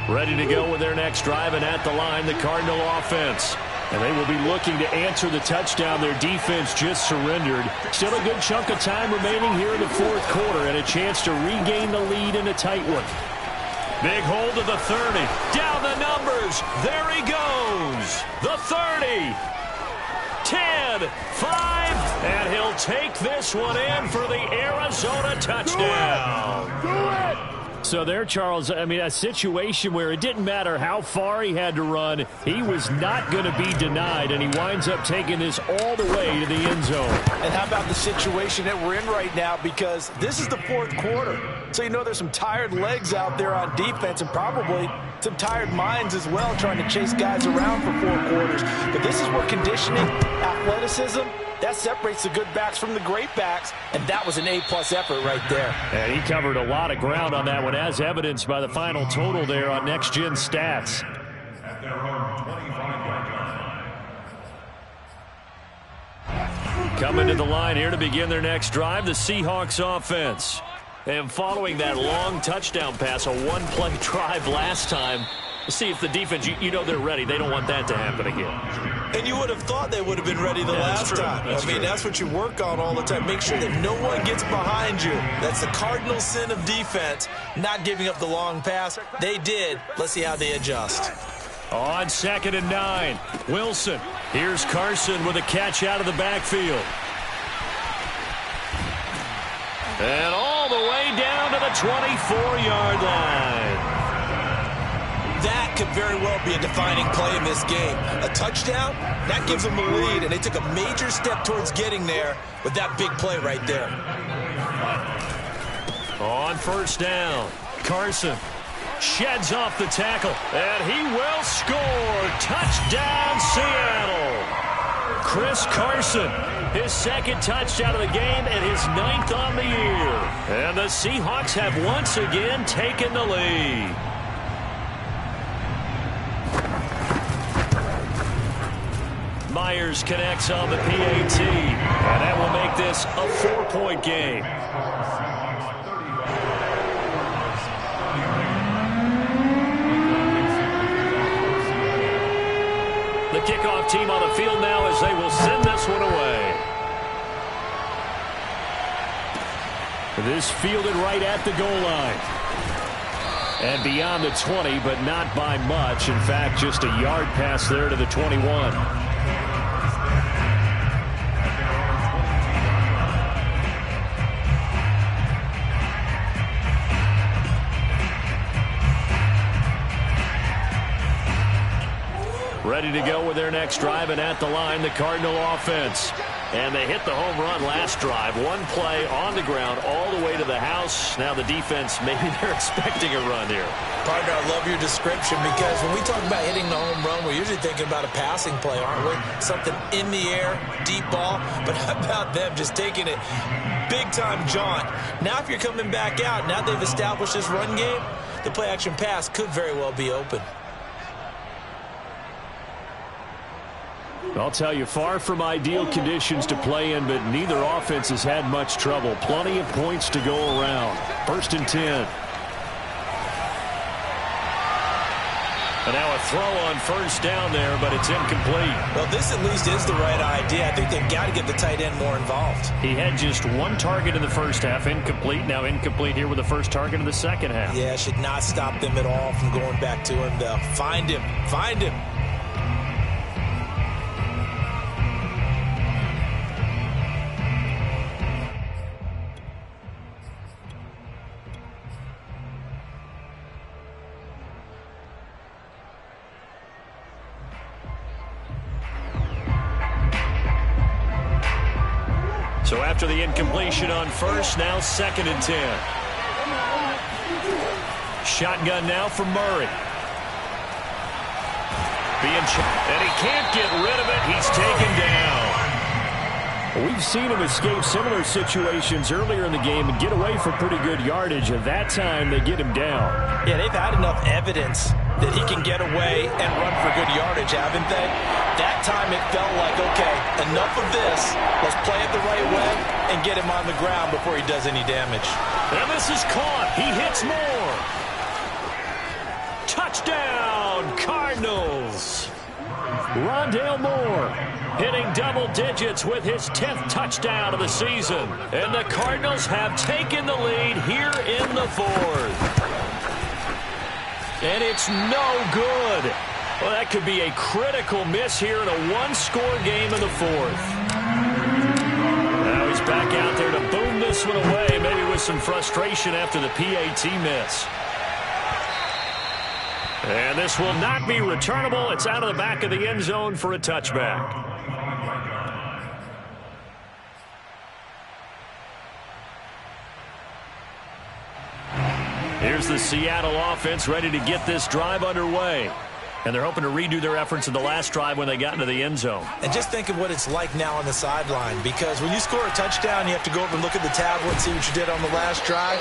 S5: Ready to go with their next drive, and at the line, the Cardinal offense. And they will be looking to answer the touchdown their defense just surrendered. Still a good chunk of time remaining here in the fourth quarter, and a chance to regain the lead in a tight one. Big hold of the 30. Down the numbers. There he goes. The 30. 10, 5, and he'll take this one in for the Arizona touchdown. Do it! So there, Charles, I mean, a situation where it didn't matter how far he had to run, he was not going to be denied, and he winds up taking this all the way to the end zone.
S2: And how about the situation that we're in right now, because this is the fourth quarter. So you know there's some tired legs out there on defense and probably some tired minds as well trying to chase guys around for 4 quarters. But this is where conditioning, athleticism, that separates the good backs from the great backs, and that was an A-plus effort right there.
S5: And he covered a lot of ground on that one, as evidenced by the final total there on Next Gen Stats.
S3: At their own 25-yard line.
S5: Coming to the line here to begin their next drive, the Seahawks offense. And following that long touchdown pass, a one-play drive last time, see if the defense, you know they're ready. They don't want that to happen again.
S2: And you would have thought they would have been ready the last time. I mean, that's what you work on all the time. Make sure that no one gets behind you. That's the cardinal sin of defense, not giving up the long pass. They did. Let's see how they adjust.
S5: On 2nd and 9, Wilson. Here's Carson with a catch out of the backfield. And all the way down to the 24-yard line.
S2: That could very well be a defining play in this game. A touchdown, that gives them a lead, and they took a major step towards getting there with that big play right there.
S5: On 1st down, Carson sheds off the tackle, and he will score. Touchdown, Seattle. Chris Carson, his 2nd touchdown of the game and his 9th on the year. And the Seahawks have once again taken the lead. Myers connects on the PAT, and that will make this a 4-point game. The kickoff team on the field now as they will send this one away. This fielded right at the goal line. And beyond the 20, but not by much. In fact, just a yard pass there to the 21. Ready to go with their next drive, and at the line, the Cardinal offense. And they hit the home run last drive. One play on the ground all the way to the house. Now the defense, maybe they're expecting a run here.
S2: Partner, I love your description, because when we talk about hitting the home run, we're usually thinking about a passing play, aren't we? Something in the air, deep ball. But how about them just taking it big-time jaunt? Now if you're coming back out, now they've established this run game, the play-action pass could very well be open.
S5: I'll tell you, far from ideal conditions to play in, but neither offense has had much trouble. Plenty of points to go around. 1st and 10. And now a throw on 1st down there, but it's incomplete.
S2: Well, this at least is the right idea. I think they've got to get the tight end more involved.
S5: He had just 1 target in the first half, incomplete. Now incomplete here with the first target in the second half.
S2: Yeah, should not stop them at all from going back to him, though. Find him. Find him.
S5: So after the incompletion on 1st, now 2nd and 10. Shotgun now for Murray. And he can't get rid of it. He's taken down. We've seen him escape similar situations earlier in the game and get away for pretty good yardage. At that time, they get him down.
S2: Yeah, they've had enough evidence that he can get away and run for good yardage, haven't they? That time it felt like, okay, enough of this. Let's play it the right way and get him on the ground before he does any damage.
S5: And this is caught. He hits more. Touchdown, Cardinals. Rondale Moore hitting double digits with his 10th touchdown of the season. And the Cardinals have taken the lead here in the 4th. And it's no good. Well, that could be a critical miss here in a 1-score game in the 4th. Now he's back out there to boom this one away, maybe with some frustration after the PAT miss. And this will not be returnable. It's out of the back of the end zone for a touchback. Here's the Seattle offense ready to get this drive underway. And they're hoping to redo their efforts in the last drive when they got into the end zone.
S2: And just think of what it's like now on the sideline, because when you score a touchdown, you have to go over and look at the tablet and see what you did on the last drive.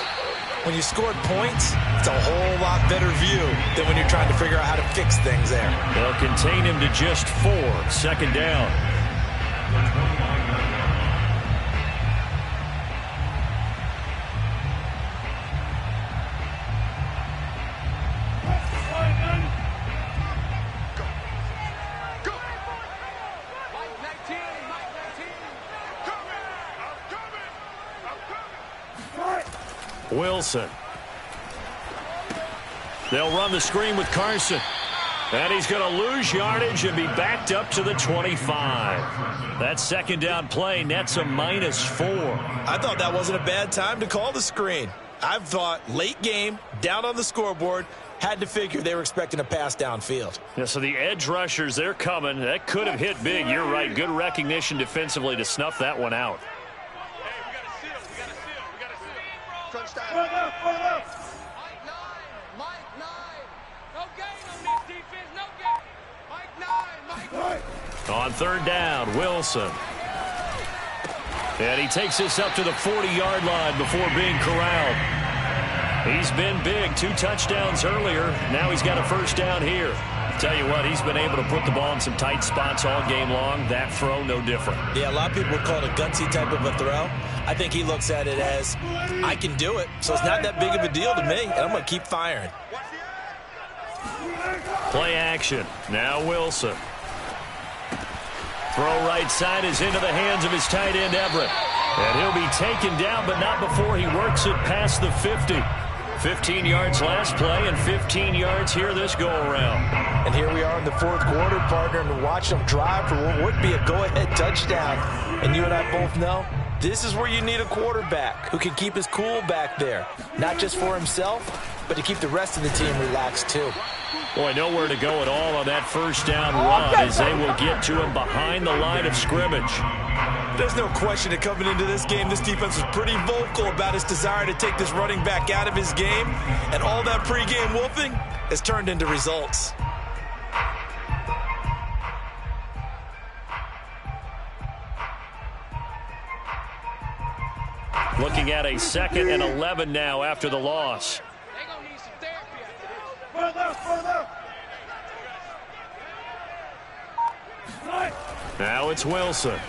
S2: When you scored points, it's a whole lot better view than when you're trying to figure out how to fix things there.
S5: They'll contain him to just 4. 2nd down. Wilson. They'll run the screen with Carson. And he's going to lose yardage and be backed up to the 25. That 2nd down play nets a -4.
S2: I thought that wasn't a bad time to call the screen. I've thought late game, down on the scoreboard, had to figure they were expecting a pass downfield.
S5: Yeah, so the edge rushers, they're coming. That could have hit big. You're right. Good recognition defensively to snuff that one out. On 3rd down, Wilson. And he takes this up to the 40-yard line before being corralled. He's been big. 2 touchdowns earlier. Now he's got a 1st down here. Tell you what, he's been able to put the ball in some tight spots all game long. That throw, no different.
S2: Yeah, a lot of people would call it a gutsy type of a throw. I think he looks at it as, I can do it, so it's not that big of a deal to me, and I'm going to keep firing.
S5: Play action. Now Wilson. Throw right side is into the hands of his tight end, Everett. And he'll be taken down, but not before he works it past the 50. 15 yards last play and 15 yards here this go-around.
S2: And here we are in the 4th quarter, partner, and watch them drive for what would be a go-ahead touchdown. And you and I both know this is where you need a quarterback who can keep his cool back there. Not just for himself, but to keep the rest of the team relaxed too.
S5: Boy, nowhere to go at all on that 1st down run as they will get to him behind the line of scrimmage.
S2: There's no question that coming into this game, this defense was pretty vocal about its desire to take this running back out of his game. And all that pregame wolfing has turned into results.
S5: Looking at a 2nd and 11 now after the loss.
S6: They're going to need some therapy
S5: Now it's Wilson.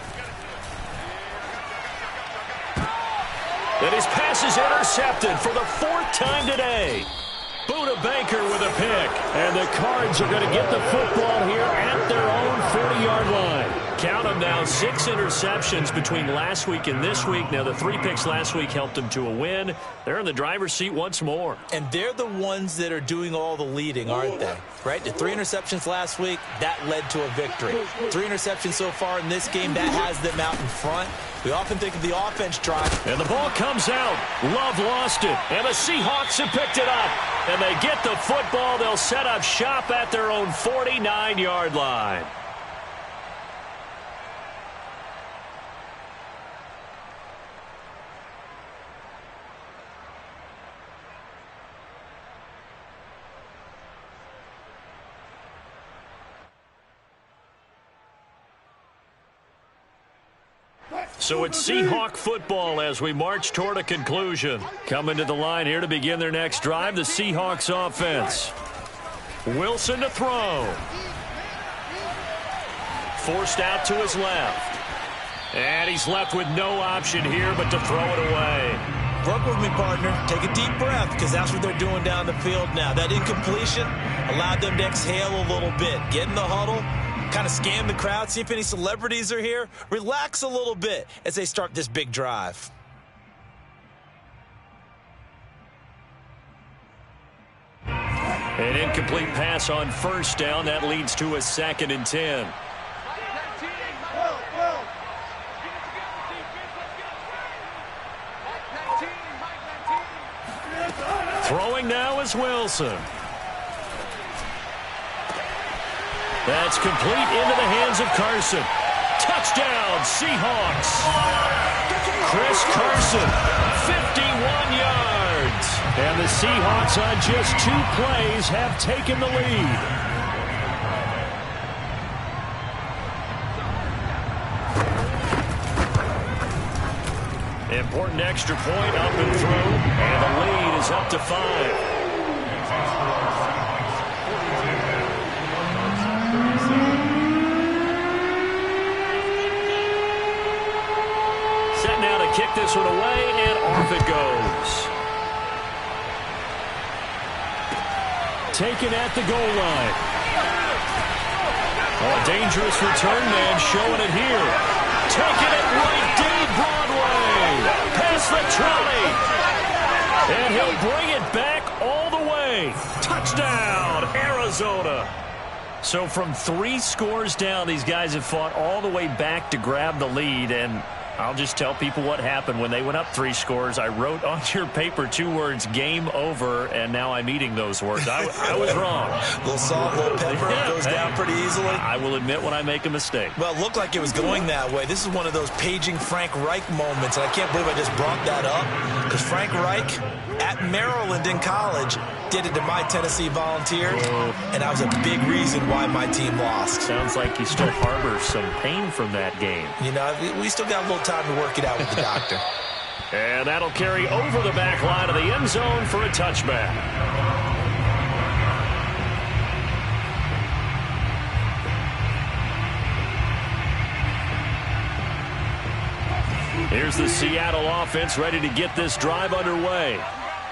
S5: And his pass is intercepted for the 4th time today. Buda Baker with a pick. And the Cards are going to get the football here at their own 40-yard line. Count them now, 6 interceptions between last week and this week. Now, the 3 picks last week helped them to a win. They're in the driver's seat once more.
S2: And they're the ones that are doing all the leading, aren't they? Right? The 3 interceptions last week, that led to a victory. 3 interceptions so far in this game, that has them out in front. We often think of the offense drive.
S5: And the ball comes out. Love lost it. And the Seahawks have picked it up. And they get the football. They'll set up shop at their own 49-yard line. So it's Seahawk football as we march toward a conclusion. Coming to the line here to begin their next drive, the Seahawks offense. Wilson to throw. Forced out to his left. And he's left with no option here but to throw it away.
S2: Work with me, partner. Take a deep breath, because that's what they're doing down the field now. That incompletion allowed them to exhale a little bit. Get in the huddle. Kind of scan the crowd, see if any celebrities are here. Relax a little bit as they start this big drive.
S5: An incomplete pass on first down. That leads to a 2nd and 10. Throwing now is Wilson. That's complete into the hands of Carson. Touchdown, Seahawks. Chris Carson, 51 yards. And the Seahawks on just 2 plays have taken the lead. Important extra point up and through. And the lead is up to 5. Now to kick this one away, and off it goes. Taken at the goal line. Oh, a dangerous return man showing it here. Taking it right deep Broadway. Past the trolley. And he'll bring it back all the way. Touchdown, Arizona. So from 3 scores down, these guys have fought all the way back to grab the lead, and I'll just tell people what happened when they went up 3 scores. I wrote on your paper 2 words, game over, and now I'm eating those words. I was wrong.
S2: A little salt, a little pepper, goes down pretty easily.
S5: I will admit when I make a mistake.
S2: Well, it looked like it was going that way. This is one of those paging Frank Reich moments, and I can't believe I just brought that up, because Frank Reich at Maryland in college did it to my Tennessee Volunteers, and that was a big reason why my team lost.
S5: Sounds like you still harbor some pain from that game.
S2: You know, we still got a little time to work it out with the doctor.
S5: And that'll carry over the back line of the end zone for a touchback. Here's the Seattle offense ready to get this drive underway.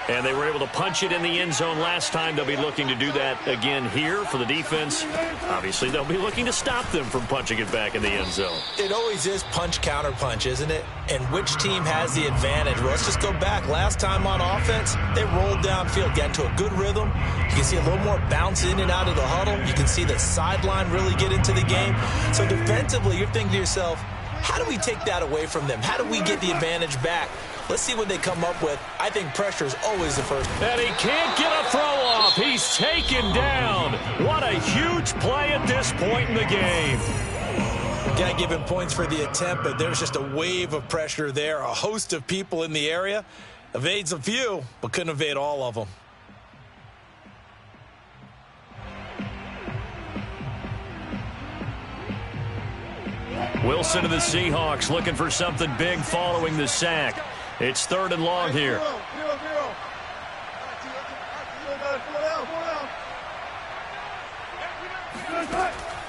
S5: And they were able to punch it in the end zone last time. They'll be looking to do that again here for the defense. Obviously, they'll be looking to stop them from punching it back in the end zone.
S2: It always is punch, counter punch, isn't it? And which team has the advantage? Well, let's just go back. Last time on offense, they rolled downfield, got into a good rhythm. You can see a little more bounce in and out of the huddle. You can see the sideline really get into the game. So defensively, you're thinking to yourself, how do we take that away from them? How do we get the advantage back? Let's see what they come up with. I think pressure is always the first.
S5: And he can't get a throw off. He's taken down. What a huge play at this point in the game.
S2: Got to give him points for the attempt, but there's just a wave of pressure there. A host of people in the area. Evades a few, but couldn't evade all of them.
S5: Wilson to the Seahawks looking for something big following the sack. It's 3rd and long here.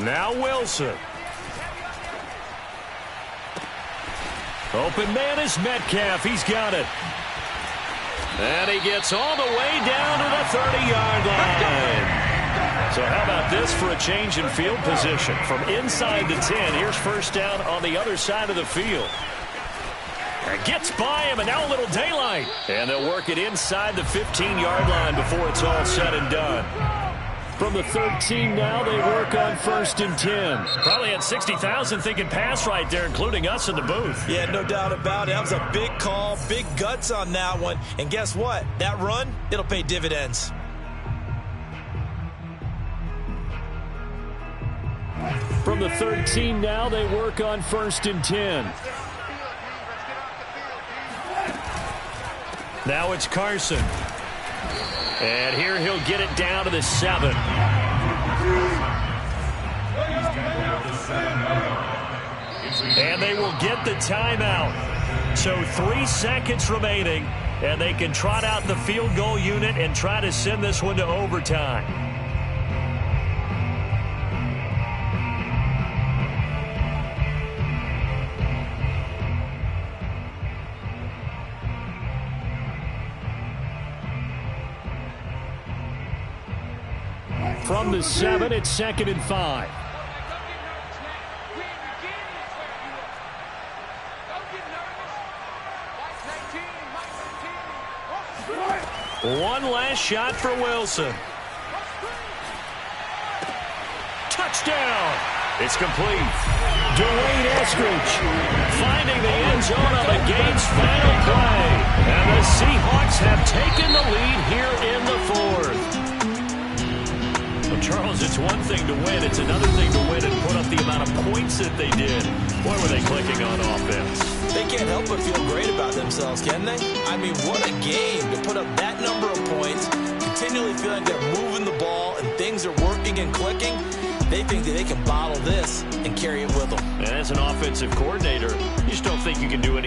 S5: Now Wilson. Open man is Metcalf. He's got it. And he gets all the way down to the 30-yard line. So how about this for a change in field position? From inside the 10, here's first down on the other side of the field. And gets by him, and now a little daylight. And they'll work it inside the 15-yard line before it's all said and done. From the 13 now, they work on 1st and 10.
S1: Probably had 60,000 thinking pass right there, including us in the booth.
S2: Yeah, no doubt about it. That was a big call, big guts on that one. And guess what? That run, it'll pay dividends.
S5: From the 13 now, they work on 1st and 10.
S1: Now it's Carson. And here he'll get it down to the 7. And they will get the timeout. So 3 seconds remaining, and they can trot out the field goal unit and try to send this one to overtime.
S5: From the 7, it's 2nd and 5.
S1: One last shot for Wilson. Touchdown. It's complete.
S5: Dwayne Eskridge
S1: Finding the end zone on the game's final play. And the Seahawks have taken the lead here in the 4th. Well, Charles, it's one thing to win. It's another thing to win and put up the amount of points that they did. What were they clicking on offense?
S2: They can't help but feel great about themselves, can they? I mean, what a game to put up that number of points, continually feeling they're moving the ball and things are working and clicking. They think that they can bottle this and carry it with them.
S1: And as an offensive coordinator, you just don't think you can do anything